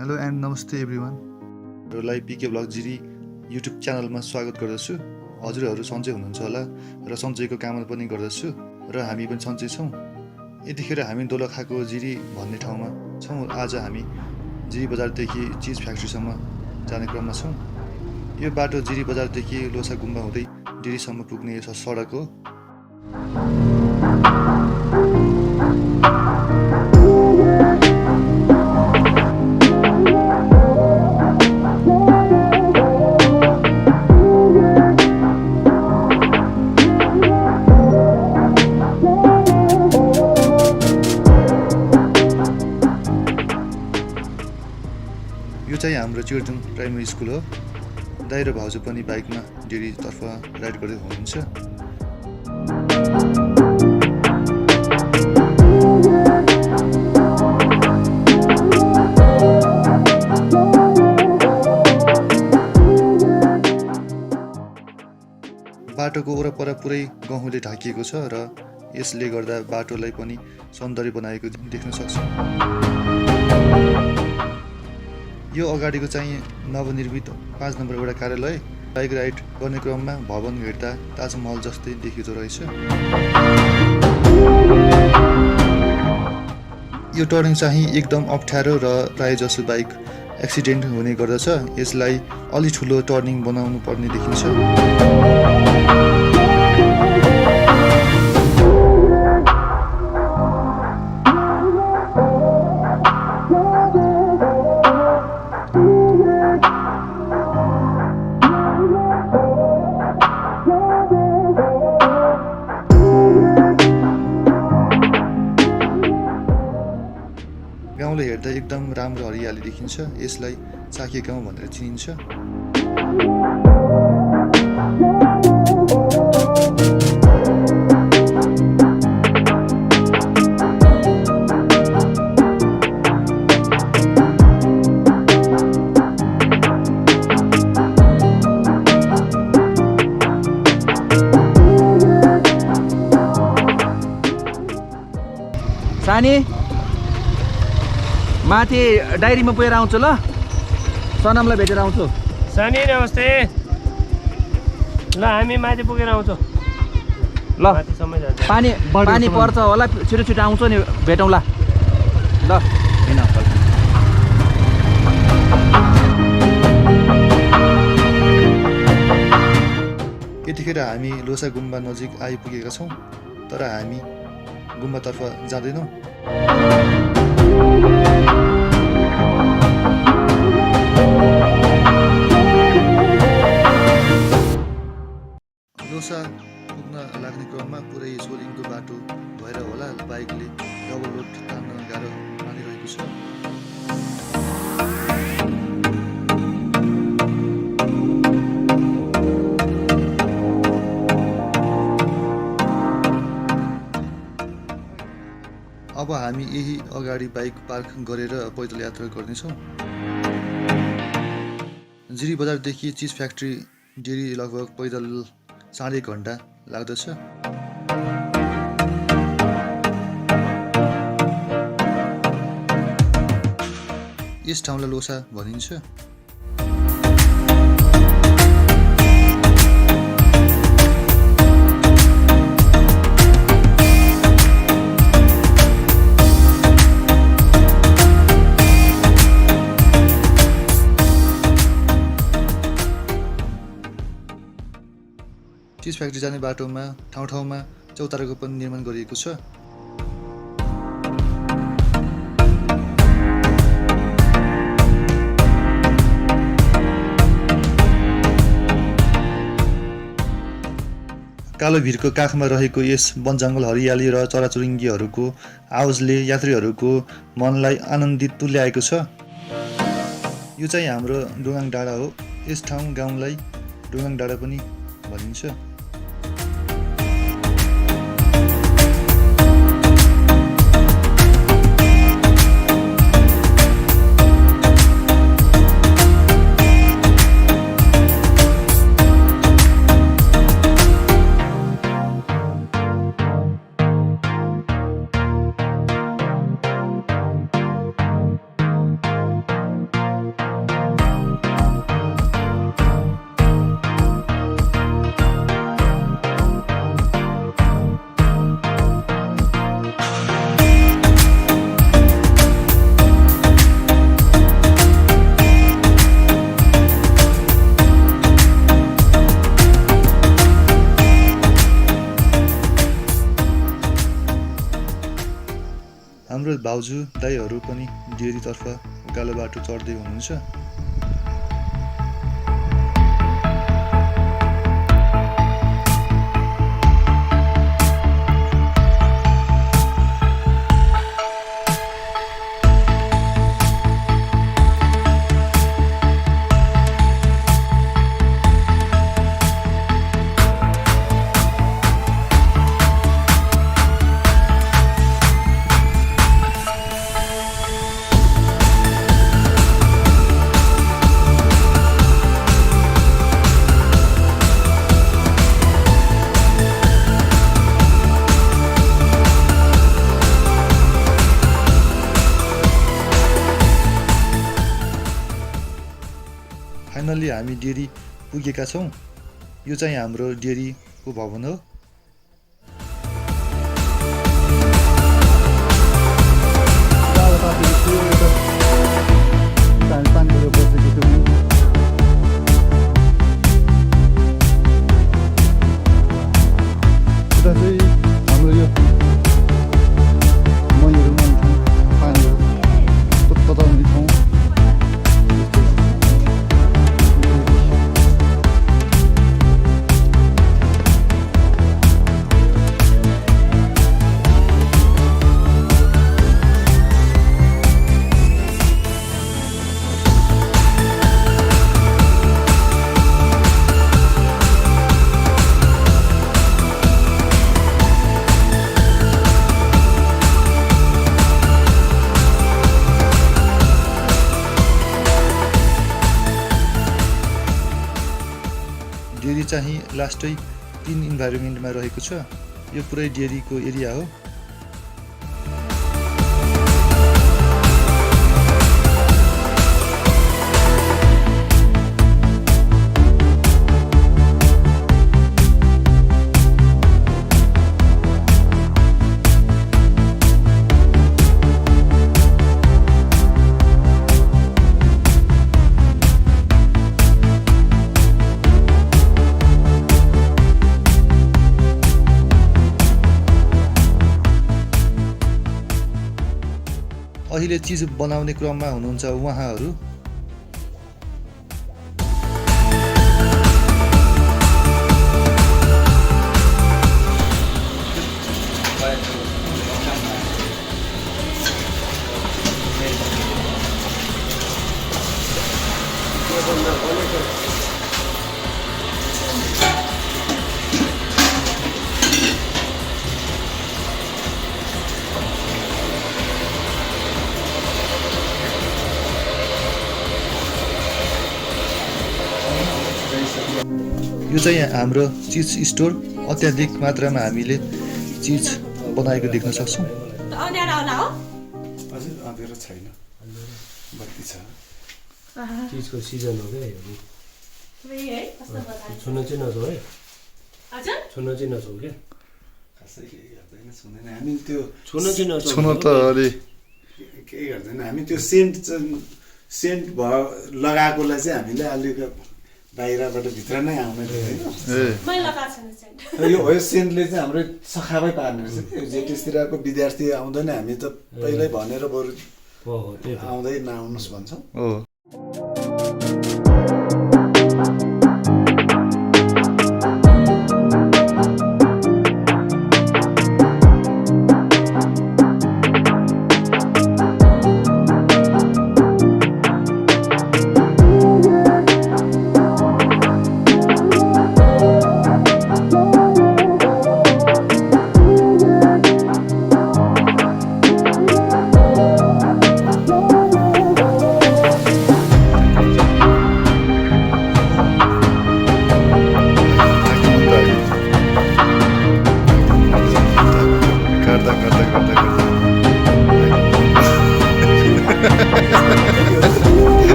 Hello and नमस्ते everyone. हरूलाई PK blog Jiri YouTube च्यानलमा स्वागत गर्दछु। हजुरहरू सन्चै हुनुहुन्छ होला र सन्चैको कामना पनि गर्दछु र हामी पनि सन्चै छौँ। यतिखेर हामी दोलखाको जिरी भन्ने ठाउँमा छौँ। आज हामी जिरी बजारदेखि चिज फ्याक्ट्रीसम्म जाने क्रममा छौँ। यो बाटो जिरी बजारदेखि लोसा गुम्बा हुँदै जिरीसम्म पुग्ने सडक हो। यो चाहिँ हाम्रो चिर्जुङ प्राइमेरी स्कुल हो। दाइ र भाउजू पनि बाइकमा जिरीतर्फ राइड गर्दै हुनुहुन्छ। बाटोको वरपर पुरै गहुँले ढाकिएको छ र यसले गर्दा बाटोलाई पनि सौन्दर्य बनाएको देख्न सक्छौँ। यो अगाडिको चाहिँ नवनिर्मित 5 नम्बर वडा कार्यालय। बाइक राइड गर्ने क्रममा भवन हेर्दा ताजमहल जस्तै देखिँदो रहेछ। यो टर्निङ चाहिँ एकदम अप्ठ्यारो र प्रायःजसो बाइक एक्सिडेन्ट हुने गर्दछ। यसलाई अलि ठुलो टर्निङ बनाउनु पर्ने देखिन्छ। गाउँले हेर्दा एकदम राम्रो हरियाली देखिन्छ। यसलाई साके गाउँ भनेर चिनिन्छ। सानी माथि डायरीमा पुगेर आउँछु ल। सनमलाई भेटेर आउँछु। सानी नमस्ते। ल हामी माथि पुगेर आउँछौँ ल। पानी पर्छ होला, छिटो छिटो आउँछ नि, भेटौँला ल। हिँड यतिखेर हामी लोसा गुम्बा नजिक आइपुगेका छौँ, तर हामी गुम्बातर्फ जाँदैनौँ। लोसा पुग्न लाग्ने क्रममा पुरै सोलिङको बाटो भएर होला बाइकले डबल रोड तान्न गाह्रो मानिरहेको छ। अब हामी यही अगाडि बाइक पार्क गरेर पैदल यात्रा गर्नेछौँ। जिरी बजारदेखि चिज फ्याक्ट्री जिरी लगभग पैदल 1.5 घन्टा लाग्दछ। यस ठाउँलाई लोसा भनिन्छ। चिज फ्याक्ट्री जाने बाटोमा ठाउँ ठाउँमा चौताराको पनि निर्माण गरिएको छ। कालो भिरको काखमा रहेको यस वनजङ्गल हरियाली र चराचुरुङ्गीहरूको आवाजले यात्रीहरूको मनलाई आनन्दित तुल्याएको छ। यो चाहिँ हाम्रो डुगाङ डाँडा हो। यस ठाउँ गाउँलाई डुगाङ डाँडा पनि भनिन्छ। हाम्रो भाउजू दाइहरू पनि डेरीतर्फ उकालो बाटो चढ्दै हुनुहुन्छ। फाइनल्ली हामी डेरी पुगेका छौँ। यो चाहिँ हाम्रो डेरीको भवन हो। डेरी चाहिँ लास्टै 3 इन्भाइरोमेन्टमा रहेको छ। यो पुरै डेरीको एरिया हो। अहिले चिज बनाउने क्रममा हुनुहुन्छ उहाँहरू। यो चाहिँ हाम्रो चिज स्टोर। अत्याधिक मात्रामा हामीले चिज बनाएको देख्न सक्छौँ। हजुर अँध्यारो छैन, बत्ती छ। चिजको सिजन हो क्या यो। छुन चाहिँ नछौ है, छुन चाहिँ नछौ क्या। खासै केही गर्दैन, छुँदैन हामी त्यो छुन चाहिँ नछौ। छुन त अलि केही गर्दैन हामी त्यो सेन्ट भयो लगाएकोलाई चाहिँ हामीले अलिक बाहिरबाट भित्र नै आउने होइन। यो सेन्टले चाहिँ हाम्रो सखाबै पार्ने रहेछ कि जेटिसतिरको विद्यार्थी आउँदैन, हामी त पहिल्यै भनेर बरु आउँदै नआउनुहोस् भन्छौँ।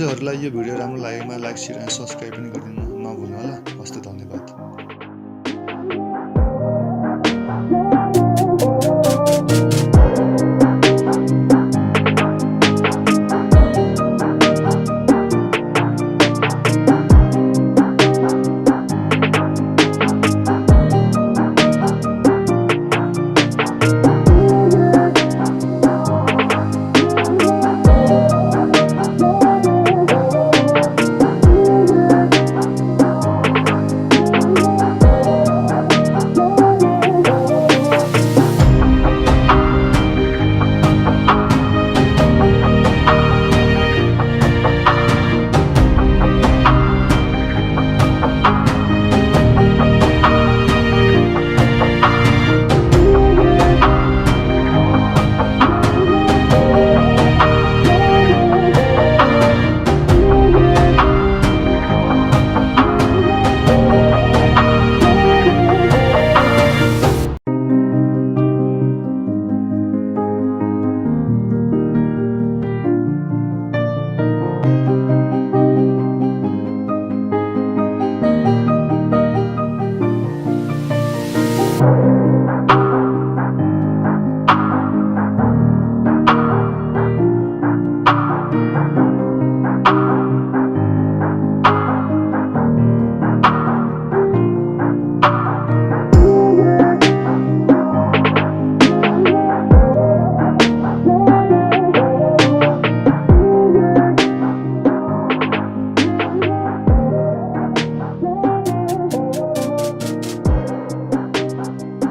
हजुरहरूलाई यो भिडियो राम्रो लागेमा लाइक, सेयर एन्ड सब्सक्राइब पनि गरिदिनु नभुल्नु होला। हस्त धन्यवाद।